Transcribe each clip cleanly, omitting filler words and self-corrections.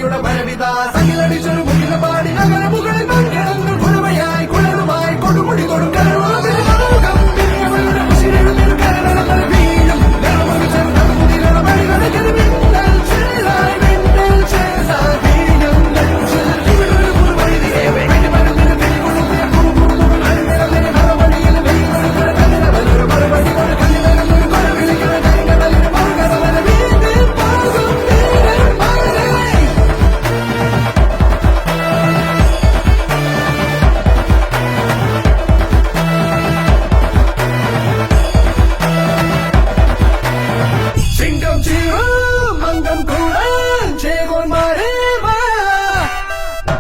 ചെറുപടയുടെ പരവിത സകിലടിച്ചൊരു മുകില പാടി നഗര മുകളിൽ മൺകിടങ്ങൾ കുഴമയായി കുഴലുമായി കൊടുമുടി കൊടുക്കൽ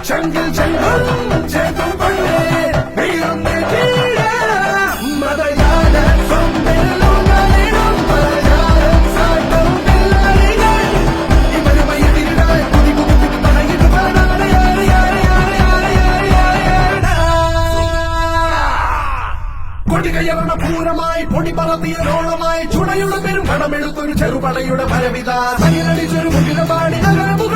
ചെങ്കിൽ ചെങ്കും ചേത്തും കൊണ്ടേ വീഴുന്ന കീഴ മതയാന സ്വന്തം സാട്ടം പിള്ളാരികൾ ഇവരുമായി തിരിടാൻ കുതി കുതി പറയിട്ട് കൊടികയറണ പൂരമായി പൊടി പറത്തിയതോളമായി ചുണയുടെ പെരും പണമെടുത്തൊരു ചെറുപടയുടെ പരവിത സകിലടിച്ചൊരു മുകില പാടി നഗരമു